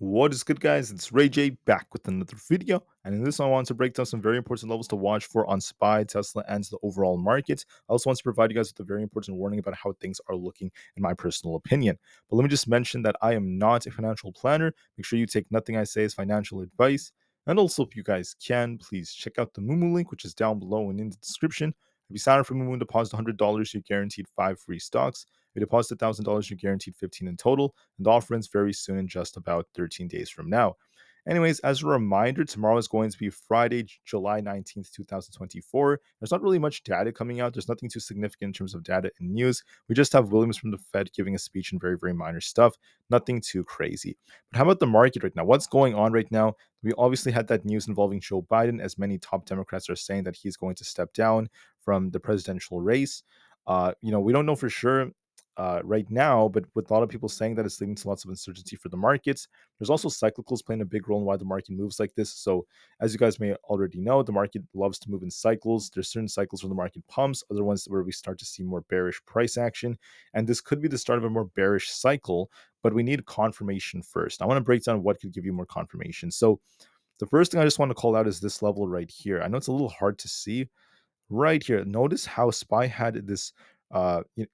What is good, guys? It's Rey-Jay back with another video, and in this one, I want to break down some very important levels to watch for on SPY, Tesla, and the overall market. I also want to provide you guys with a very important warning about how things are looking, in my personal opinion. But let me just mention that I am not a financial planner. Make sure you take nothing I say as financial advice. And also, if you guys can, please check out the Moomoo link, which is down below and in the description. If you sign up for Moomoo and deposit $100, you're guaranteed 5 free stocks. If you deposit $1,000, you're guaranteed 15 in total, and the offer ends very soon, in just about 13 days from now. Anyways, as a reminder, tomorrow is going to be Friday, July 19th, 2024. There's not really much data coming out. There's nothing too significant in terms of data and news. We just have Williams from the Fed giving a speech and very, very minor stuff. Nothing too crazy. But how about the market right now? What's going on right now? We obviously had that news involving Joe Biden, as many top Democrats are saying that he's going to step down from the presidential race. We don't know for sure right now, but with a lot of people saying that it's leading to lots of uncertainty for the markets. There's also cyclicals playing a big role in why the market moves like this. So, as you guys may already know, the market loves to move in cycles. There's certain cycles where the market pumps, other ones where we start to see more bearish price action. And this could be the start of a more bearish cycle, but we need confirmation first. I want to break down what could give you more confirmation. So, the first thing I just want to call out is this level right here. I know it's a little hard to see, right here. Notice how SPY had this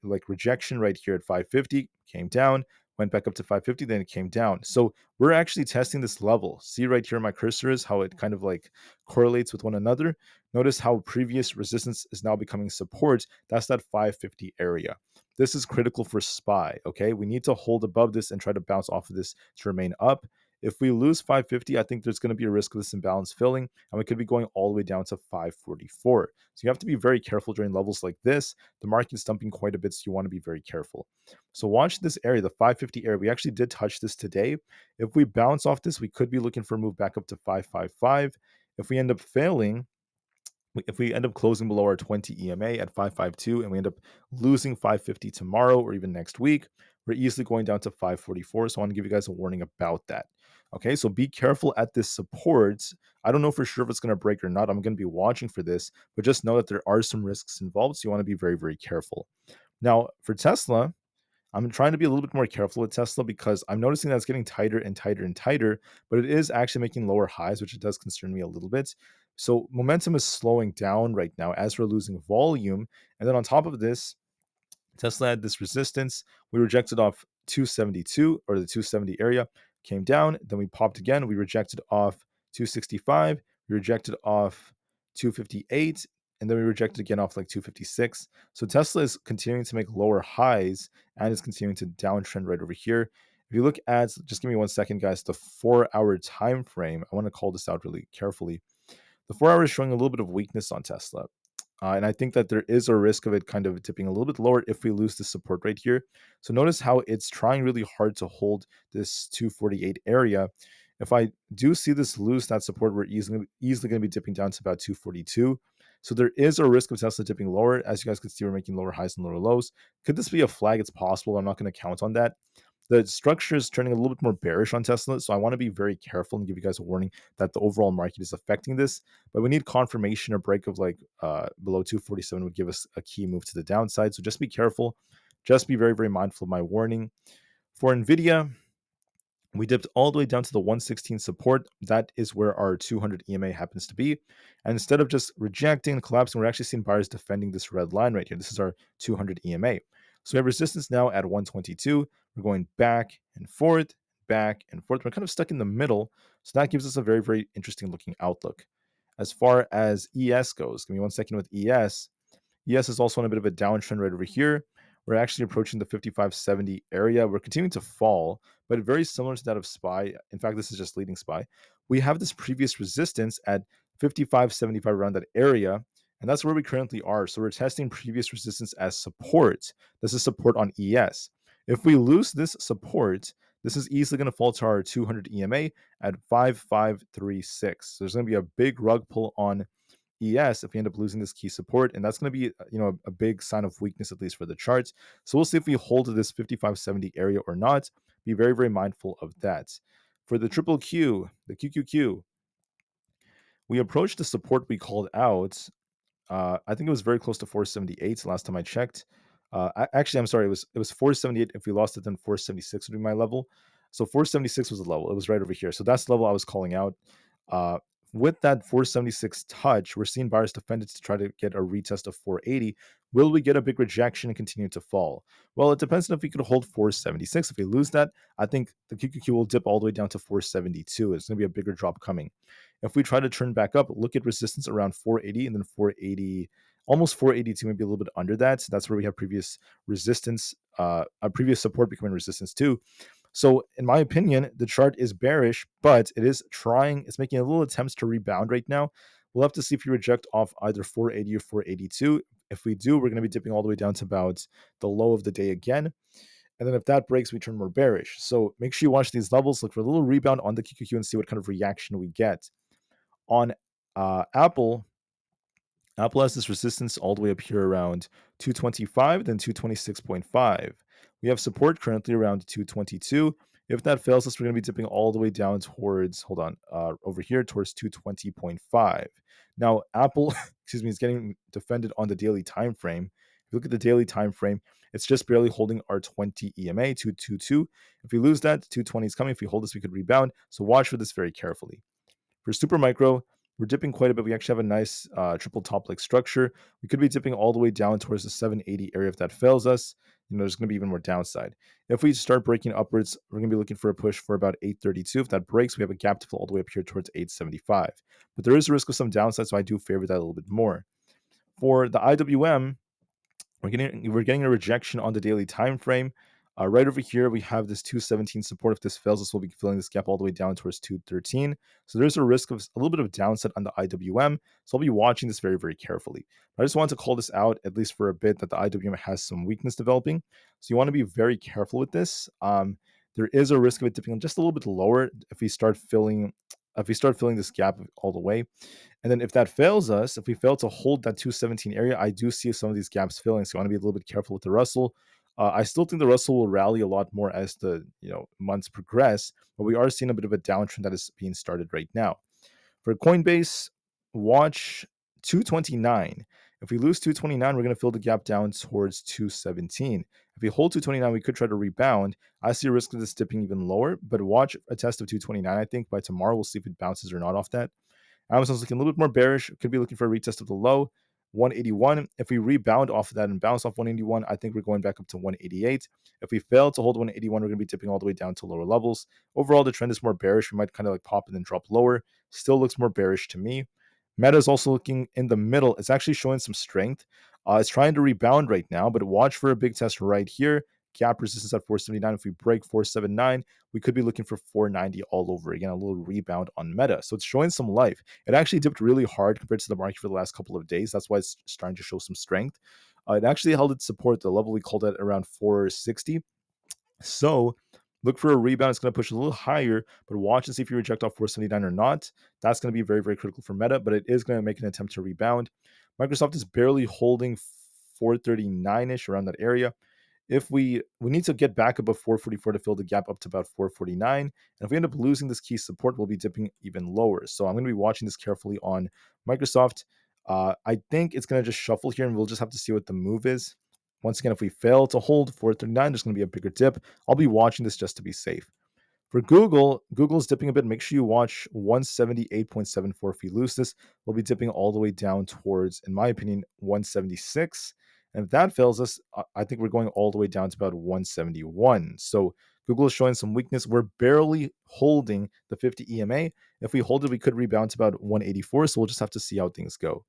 like rejection right here at 550, came down, went back up to 550, then it came down. So we're actually testing this level. See right here, my cursor is how it kind of like correlates with one another. Notice how previous resistance is now becoming support. That's that 550 area. This is critical for SPY. Okay, we need to hold above this and try to bounce off of this to remain up. If we lose 550, I think there's going to be a risk of this imbalance filling, and we could be going all the way down to 544. So you have to be very careful during levels like this. The market's dumping quite a bit, so you want to be very careful. So watch this area, the 550 area. We actually did touch this today. If we bounce off this, we could be looking for a move back up to 555. If we end up failing, if we end up closing below our 20 EMA at 552 and we end up losing 550 tomorrow or even next week, we're easily going down to 544. So I want to give you guys a warning about that. Okay, so be careful at this support. I don't know for sure if it's going to break or not. I'm going to be watching for this, but just know that there are some risks involved. So you want to be very, very careful. Now, for Tesla, I'm trying to be a little bit more careful with Tesla because I'm noticing that it's getting tighter and tighter and tighter, but it is actually making lower highs, which it does concern me a little bit. So momentum is slowing down right now as we're losing volume. And then on top of this, Tesla had this resistance. We rejected off 272 or the 270 area, came down. Then we popped again. We rejected off 265. We rejected off 258. And then we rejected again off like 256. So Tesla is continuing to make lower highs and is continuing to downtrend right over here. If you look at, just give me 1 second, guys, the 4 hour time frame. I want to call this out really carefully. The 4 hour is showing a little bit of weakness on Tesla. And I think that there is a risk of it kind of tipping a little bit lower if we lose the support right here. So notice how it's trying really hard to hold this 248 area. If I do see this lose that support, we're easily going to be dipping down to about 242. So there is a risk of Tesla dipping lower. As you guys can see, we're making lower highs and lower lows. Could this be a flag? It's possible. I'm not going to count on that. The structure is turning a little bit more bearish on Tesla, so I want to be very careful and give you guys a warning that the overall market is affecting this. But we need confirmation or break of like below 247 would give us a key move to the downside. So just be careful. Just be very, very mindful of my warning. For Nvidia, we dipped all the way down to the 116 support. That is where our 200 EMA happens to be. And instead of just rejecting and collapsing, we're actually seeing buyers defending this red line right here. This is our 200 EMA. So we have resistance now at 122. We're going back and forth, back and forth. We're kind of stuck in the middle. So that gives us a very, very interesting looking outlook. As far as ES goes, give me 1 second with ES. ES is also on a bit of a downtrend right over here. We're actually approaching the 5570 area. We're continuing to fall, but very similar to that of SPY. In fact, this is just leading SPY. We have this previous resistance at 5575 around that area, and that's where we currently are. So we're testing previous resistance as support. This is support on ES. If we lose this support, this is easily going to fall to our 200 EMA at 5536. So there's going to be a big rug pull on ES if we end up losing this key support, and that's going to be a big sign of weakness, at least for the charts. So we'll see if we hold to this 5570 area or not. Be very, very mindful of that. For the triple Q, the QQQ, we approached the support we called out. I think it was very close to 478 last time I checked. I'm sorry, it was 478. If we lost it, then 476 would be my level. So 476 was the level. It was right over here. So that's the level I was calling out. Uh, with that 476 touch, we're seeing buyers defend it to try to get a retest of 480. Will we get a big rejection and continue to fall? Well, it depends on if we could hold 476. If we lose that, I think the QQQ will dip all the way down to 472. It's going to be a bigger drop coming. If we try to turn back up, look at resistance around 480 and then 480, almost 482, maybe a little bit under that. So that's where we have previous resistance, a previous support becoming resistance too. So, in my opinion, the chart is bearish, but it's making a little attempts to rebound right now. We'll have to see if we reject off either 480 or 482. If we do, we're going to be dipping all the way down to about the low of the day again. And then if that breaks, we turn more bearish. So make sure you watch these levels, look for a little rebound on the QQQ and see what kind of reaction we get. On Aapl has this resistance all the way up here around 225, then 226.5. We have support currently around 222. If that fails us, we're going to be dipping all the way down towards, over here towards 220.5. Now, Aapl, excuse me, is getting defended on the daily time frame. If you look at the daily time frame, it's just barely holding our 20 EMA, 222. If we lose that, 220 is coming. If we hold this, we could rebound. So watch for this very carefully. For super micro, we're dipping quite a bit. We actually have a nice triple top like structure. We could be dipping all the way down towards the 780 area. If that fails us, there's going to be even more downside. If we start breaking upwards, we're going to be looking for a push for about 832. If that breaks, we have a gap to fill all the way up here towards 875. But there is a risk of some downside, so I do favor that a little bit more. For the IWM, we're getting a rejection on the daily time frame. Right over here, we have this 217 support. If this fails us, we'll be filling this gap all the way down towards 213. So there's a risk of a little bit of downside on the IWM. So I'll be watching this very, very carefully. But I just wanted to call this out, at least for a bit, that the IWM has some weakness developing. So you want to be very careful with this. There is a risk of it dipping just a little bit lower if we start filling this gap all the way. And then if that fails us, if we fail to hold that 217 area, I do see some of these gaps filling. So you want to be a little bit careful with the Russell. I still think the Russell will rally a lot more as the months progress, but we are seeing a bit of a downtrend that is being started right now. For Coinbase, watch 229. If we lose 229, we're going to fill the gap down towards 217. If we hold 229, we could try to rebound. I see a risk of this dipping even lower, but watch a test of 229. I think by tomorrow, we'll see if it bounces or not off that. Amazon's looking a little bit more bearish. Could be looking for a retest of the low, 181. If we rebound off of that and bounce off 181, I think we're going back up to 188. If we fail to hold 181, we're going to be tipping all the way down to lower levels. Overall, the trend is more bearish. We might kind of like pop and then drop lower. Still looks more bearish to me. Meta is also looking in the middle. It's actually showing some strength. It's trying to rebound right now, but watch for a big test right here. Gap resistance at 479. If we break 479, we could be looking for 490 all over again, a little rebound on Meta. So it's showing some life. It actually dipped really hard compared to the market for the last couple of days. That's why it's starting to show some strength. It actually held its support, the level we called at around 460. So look for a rebound. It's going to push a little higher, but watch and see if you reject off 479 or not. That's going to be very, very critical for Meta, but it is going to make an attempt to rebound. Microsoft is barely holding 439-ish, around that area. If we need to get back above 444 to fill the gap up to about 449. And if we end up losing this key support, we'll be dipping even lower. So I'm going to be watching this carefully on Microsoft. I think it's going to just shuffle here, and we'll just have to see what the move is. Once again, if we fail to hold 439, there's going to be a bigger dip. I'll be watching this just to be safe. For Google's dipping a bit. Make sure you watch 178.74. If you lose this, we'll be dipping all the way down towards, in my opinion, 176. And if that fails us, I think we're going all the way down to about 171. So Google is showing some weakness. We're barely holding the 50 EMA. If we hold it, we could rebound to about 184. So we'll just have to see how things go.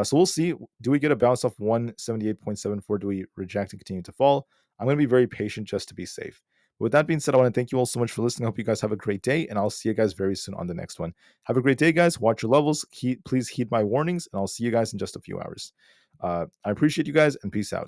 So we'll see. Do we get a bounce off 178.74? Do we reject and continue to fall? I'm going to be very patient just to be safe. With that being said, I want to thank you all so much for listening. I hope you guys have a great day, and I'll see you guys very soon on the next one. Have a great day, guys. Watch your levels. Please heed my warnings, and I'll see you guys in just a few hours. I appreciate you guys, and peace out.